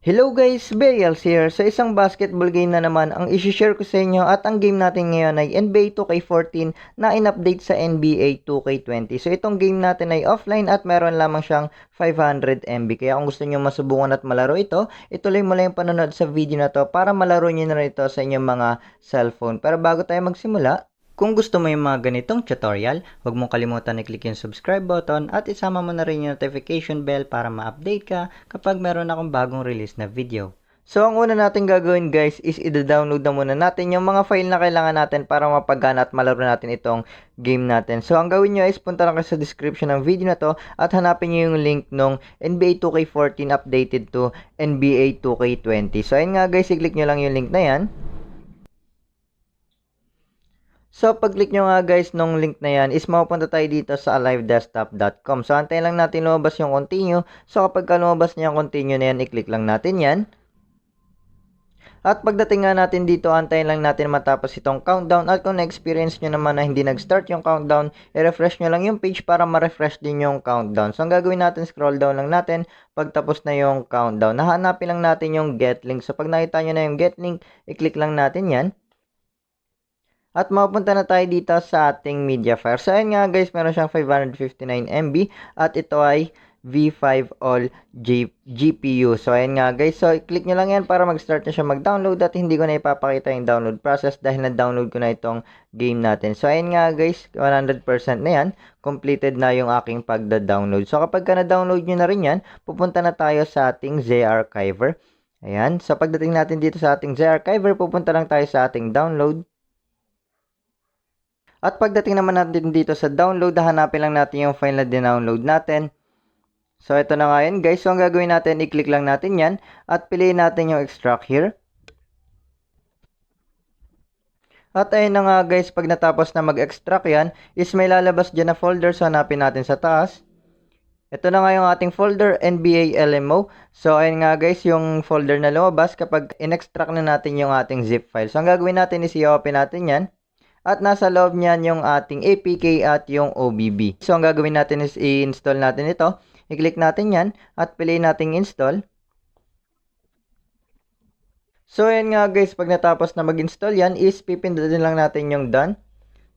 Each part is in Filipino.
Hello guys, Burials here. Sa isang basketball game na naman ang isi-share ko sa inyo at ang game natin ngayon ay NBA 2K14 na in-update sa NBA 2K20. So itong game natin ay offline at meron lamang siyang 500 MB. Kaya kung gusto niyo masubukan at malaro ito, ituloy mo lang yung panonood sa video na to para malaro niyo na rin ito sa inyong mga cellphone. Pero bago tayo magsimula, kung gusto mo yung mga ganitong tutorial, huwag mong kalimutan i-click yung subscribe button at isama mo na rin yung notification bell para ma-update ka kapag meron akong bagong release na video. So, ang una natin gagawin guys is i-download na muna natin yung mga file na kailangan natin para mapagana at malaro natin itong game natin. So, ang gawin nyo is punta lang kayo sa description ng video na to at hanapin nyo yung link nung NBA 2K14 updated to NBA 2K20. So, ayun nga guys, i-click nyo lang yung link na yan. So, pag-click nyo nga guys nung link na yan is mapupunta tayo dito sa alivedesktop.com. So, antayin lang natin lumabas yung continue. So, kapag lumabas niya yung continue na yan, i-click lang natin yan. At pagdating nga natin dito, antayin lang natin matapos itong countdown. At kung na-experience nyo naman na hindi nag-start yung countdown, i-refresh nyo lang yung page para ma-refresh din yung countdown. So, ang gagawin natin, scroll down lang natin pagtapos na yung countdown. Nahanapin lang natin yung get link. So, pag nakita nyo na yung get link, i-click lang natin yan. At mapunta na tayo dito sa ating media file. So, ayun nga guys, meron siyang 559 MB at ito ay V5 All GPU. So, ayun nga guys. So, i-click nyo lang yan para mag-start na siya mag-download at hindi ko na ipapakita yung download process dahil na-download ko na itong game natin. So, ayun nga guys, 100% na yan. Completed na yung aking pagda-download. So, kapag ka na-download nyo na rin yan, pupunta na tayo sa ating Z-Archiver. Ayan. So, pagdating natin dito sa ating Z-Archiver, pupunta lang tayo sa ating download. At pagdating naman natin dito sa download, hanapin lang natin yung file na dinownload natin. So, ito na nga yun guys. So, ang gagawin natin, i-click lang natin yan at piliin natin yung extract here. At ayun na nga guys, pag natapos na mag-extract yan, is may lalabas dyan na folder. So, hanapin natin sa taas. Ito na nga yung ating folder, NBA LMO. So, ayun nga guys, yung folder na lumabas kapag in-extract na natin yung ating zip file. So, ang gagawin natin is i-open natin yan. At nasa loob niyan yung ating APK at yung OBB. So, ang gagawin natin is i-install natin ito. I-click natin yan at piliin natin install. So, ayan nga guys, pag natapos na mag-install yan is pipindutin lang natin yung done.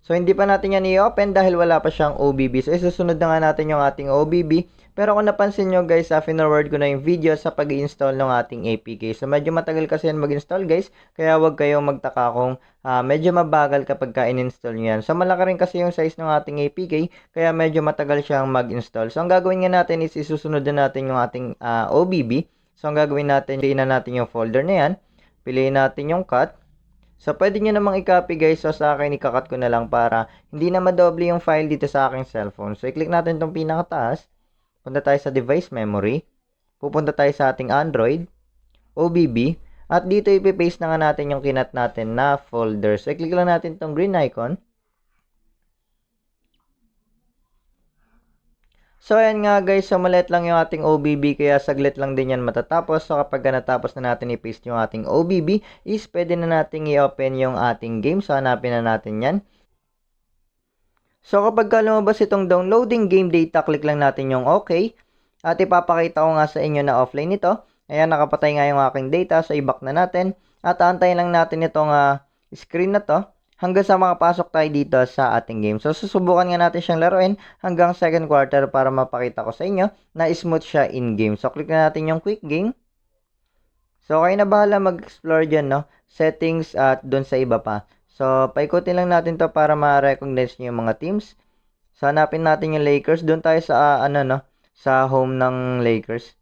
So, hindi pa natin yan i-open dahil wala pa siyang OBB. So, isusunod na nga natin yung ating OBB. Pero kung napansin nyo guys, finorward ko na yung video sa pag-i-install ng ating APK. So, medyo matagal kasi yan mag-install guys. Kaya huwag kayong magtaka kung medyo mabagal kapag in-install nyo yan. So, malaki rin kasi yung size ng ating APK. Kaya medyo matagal siyang mag-install. So, ang gagawin nga natin is isusunod na natin yung ating OBB. So, ang gagawin natin, piliin na natin yung folder na yan. Piliin natin yung cut. So, pwede nyo namang i-copy guys. So, sa akin, ikakat ko na lang para hindi na madoble yung file dito sa aking cellphone. So, i-click natin itong pinakataas. Punta tayo sa device memory. Pupunta tayo sa ating Android. OBB. At dito ipipaste na nga natin yung kinat natin na folder. So, i-click lang natin itong green icon. So, ayan nga guys, maliit lang yung ating OBB kaya saglit lang din yan matatapos. So, kapag natapos na natin i-paste yung ating OBB, is pwede na natin i-open yung ating game. So, hanapin na natin yan. So, kapag lumabas itong downloading game data, click lang natin yung OK. At ipapakita ko nga sa inyo na offline ito. Ayan, nakapatay nga yung aking data. So, i-back na natin. At antayin lang natin itong screen na to hanggang sa makapasok tayo dito sa ating game. So, susubukan nga natin siyang laruin hanggang second quarter para mapakita ko sa inyo na smooth siya in-game. So, click na natin yung quick game. So, kayo na bahala mag-explore dyan, no? Settings at doon sa iba pa. So, paikutin lang natin to para ma-recognize nyo yung mga teams. So, hanapin natin yung Lakers. Doon tayo sa, sa home ng Lakers.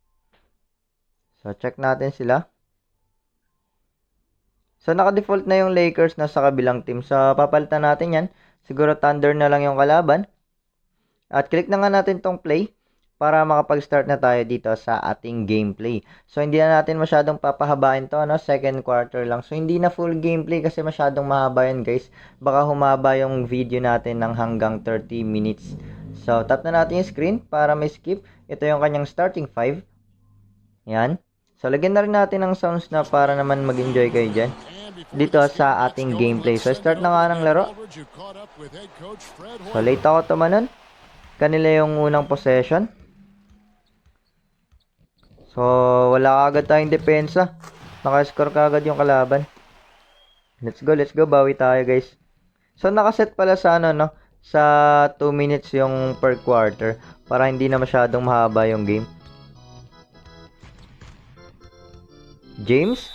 So, check natin sila. So, naka-default na yung Lakers na sa kabilang team. So, papalitan natin yan. Siguro Thunder na lang yung kalaban. At click na nga natin tong play para makapag-start na tayo dito sa ating gameplay. So, hindi na natin masyadong papahabain to, second quarter lang. So, hindi na full gameplay kasi masyadong mahaba yan, guys. Baka humaba yung video natin ng hanggang 30 minutes. So, tap na natin yung screen para may skip. Ito yung kanyang starting 5. Yan. So, lagyan na rin natin ng sounds na para naman mag-enjoy kayo dyan dito sa ating gameplay. So, start na nga ng laro. So, late ako tumanon. Kanila yung unang possession. So, wala agad tayong depensa. Naka-score kagad yung kalaban. Let's go, bawi tayo guys. So, nakaset pala sa ano, no? Sa 2 minutes yung per quarter. Para hindi na masyadong mahaba yung game. James,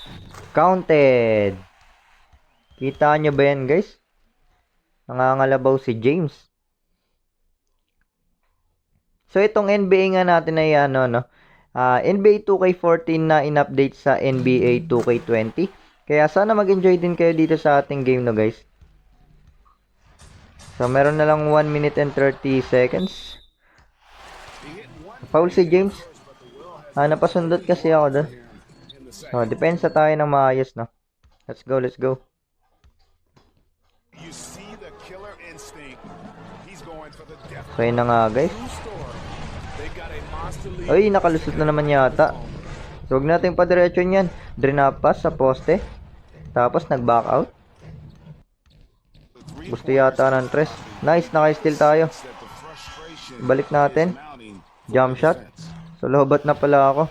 counted. Kita nyo ba yan guys? Nangangalabaw si James. So, itong NBA nga natin ay ano, no? NBA 2K14 na in-update sa NBA 2K20. Kaya sana mag-enjoy din kayo dito sa ating game, no guys. So, meron na lang 1 minute and 30 seconds. Foul si James. Napasundot kasi ako doon. So, depensa tayo ng maayos, no? Let's go. So, yun na nga, guys. Ay, nakalusot na naman yata. So, huwag natin padiretso niyan. Drinapas sa poste. Tapos, nag-back out. Gusto yata ng tres. Nice, naka-steal tayo. Balik natin. Jump shot. So, lobat na pala ako.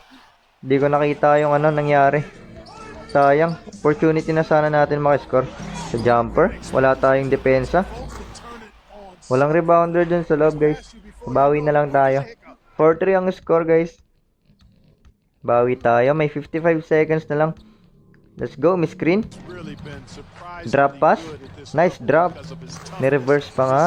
Hindi ko nakita yung ano nangyari. Sayang. Opportunity na sana natin makiscore. Sa jumper. Wala tayong depensa. Walang rebounder dun sa loob, guys. Bawi na lang tayo. 4-3 ang score, guys. Bawi tayo. May 55 seconds na lang. Let's go. Miscreen. Drop pass. Nice drop. Ni-reverse pa nga.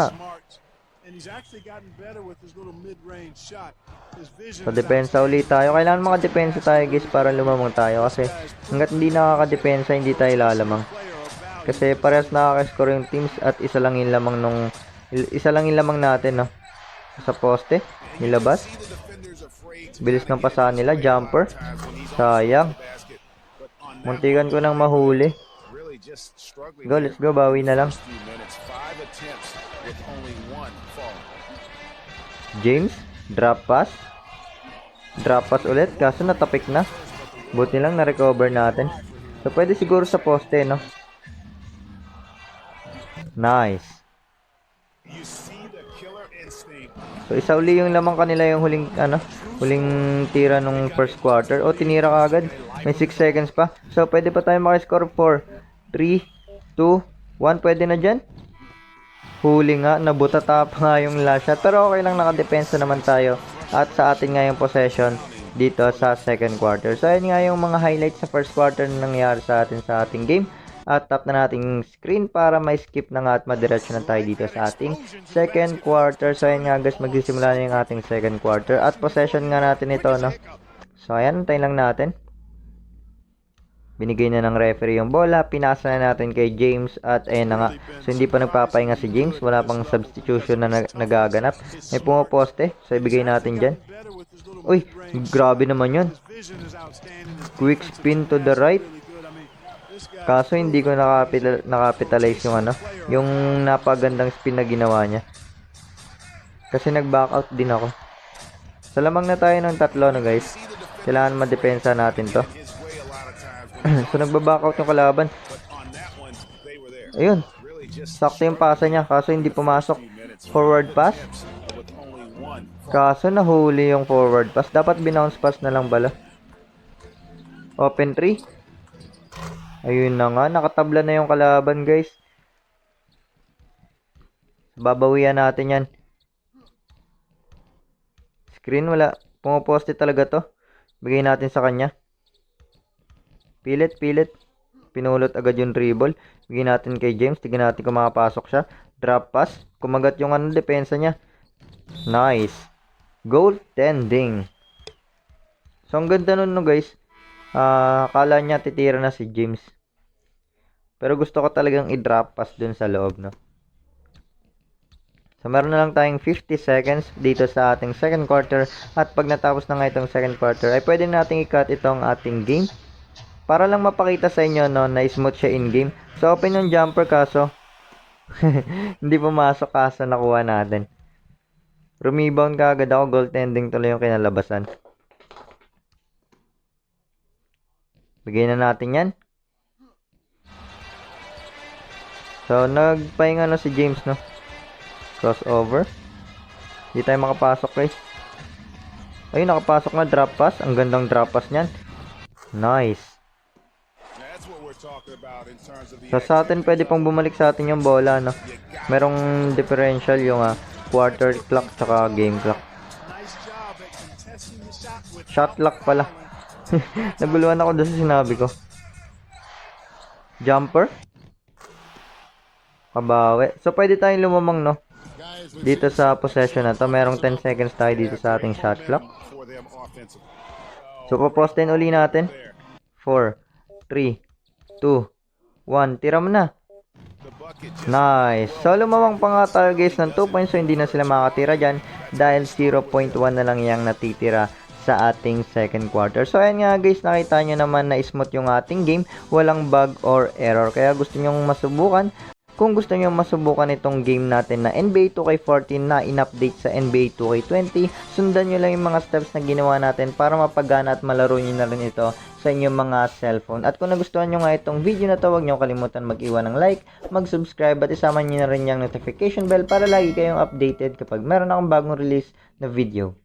So, depensa ulit tayo. Kailangan makadepensa tayo, guys, para lumamang tayo. Kasi hanggat hindi nakakadepensa, hindi tayo lalamang. Kasi parehas nakaka-score yung teams at isa lang yung lamang natin, no? Sa poste. Nilabas. Bilis ng pasahan nila. Jumper. Sayang. Muntikan ko nang mahuli. Go, let's go. Bawi na lang. James. Drop pass. Drop pass ulit. Kaso natapik na. Buti lang na-recover natin. So, pwede siguro sa poste, no? Nice. So, isa uli yung lamang kanila yung huling tira nung first quarter. O, tinira ka agad. May 6 seconds pa. So, pwede pa tayo makiscore 4, 3, 2, 1. Pwede na dyan. Huli nga. Nabutata pa nga yung last shot. Pero okay lang, nakadepensa naman tayo. At sa atin nga yung possession dito sa second quarter. So, ayun nga yung mga highlights sa first quarter na nangyari sa ating game. At tap na nating screen para may skip na nga at madiretso na tayo dito sa ating second quarter. So, ayan nga guys, magsisimula na yung ating second quarter. At possession nga natin ito, no? So, ayan, antayin lang natin. Binigay na ng referee yung bola. Pinasa na natin kay James. At ayan na nga. So, hindi pa nagpapahinga si James. Wala pang substitution na nagaganap. May pumaposte. So, ibigay natin dyan. Uy, grabe naman yun. Quick spin to the right. Kaso hindi ko nakapitalize yung napagandang spin na ginawa niya. Kasi nag-back out din ako. So, lamang na tayo ng tatlo, no guys. Kailangan madepensa natin to. So, nagba-back out yung kalaban. Ayun. Sakto yung pasa niya. Kaso hindi pumasok. Forward pass. Kaso nahuli yung forward pass. Dapat binounce pass na lang bala. Open 3. Ayun na nga. Nakatabla na yung kalaban, guys. Babawian natin yan. Screen, wala. Pumaposte talaga to. Bigay natin sa kanya. Pilit. Pinulot agad yung dribble. Bigay natin kay James. Tignan natin kung makapasok siya. Drop pass. Kumagat yung depensa niya. Nice. Goaltending. So, ang ganda nun, no, guys. Akala niya titira na si James. Pero gusto ko talagang i-drop pass dun sa loob, no? So, meron na lang tayong 50 seconds dito sa ating second quarter. At pag natapos na nga itong second quarter, ay pwede nating i-cut itong ating game. Para lang mapakita sa inyo, no, na smooth siya in-game. So, open yung jumper kaso. Hindi pumasok kaso nakuha natin. Rumebound ka agad ako. Goaltending tuloy yung kinalabasan. Bigay na natin yan. So, nagpahinga na si James, no? Crossover. Hindi tayo makapasok, guys. Ayun, nakapasok na drop pass. Ang gandang drop pass niyan. Nice. So sa atin, pwede pang bumalik sa atin yung bola, no? Merong differential yung quarter clock tsaka game clock. Shot clock pala. Naguluhan ako doon sa sinabi ko. Jumper. Kabawi. So pwede tayong lumamang, no? Dito sa possession na to. Merong 10 seconds tayo dito sa ating shot clock. So poposten uli natin. 4, 3, 2, 1. Tira mo na. Nice. So lumamang pa nga tayo guys ng 2 points. So hindi na sila makatira dyan. Dahil 0.1 na lang yung natitira sa ating second quarter. So ayan nga guys, nakita nyo naman na smooth yung ating game. Walang bug or error. Kaya gusto nyo masubukan. Kung gusto nyo masubukan itong game natin na NBA 2K14 na in-update sa NBA 2K20, sundan nyo lang yung mga steps na ginawa natin para mapagana at malaro nyo na rin ito sa inyong mga cellphone. At kung nagustuhan nyo nga itong video na to, huwag nyo kalimutan mag-iwan ng like, mag-subscribe at isama nyo na rin yung notification bell para lagi kayong updated kapag meron akong bagong release na video.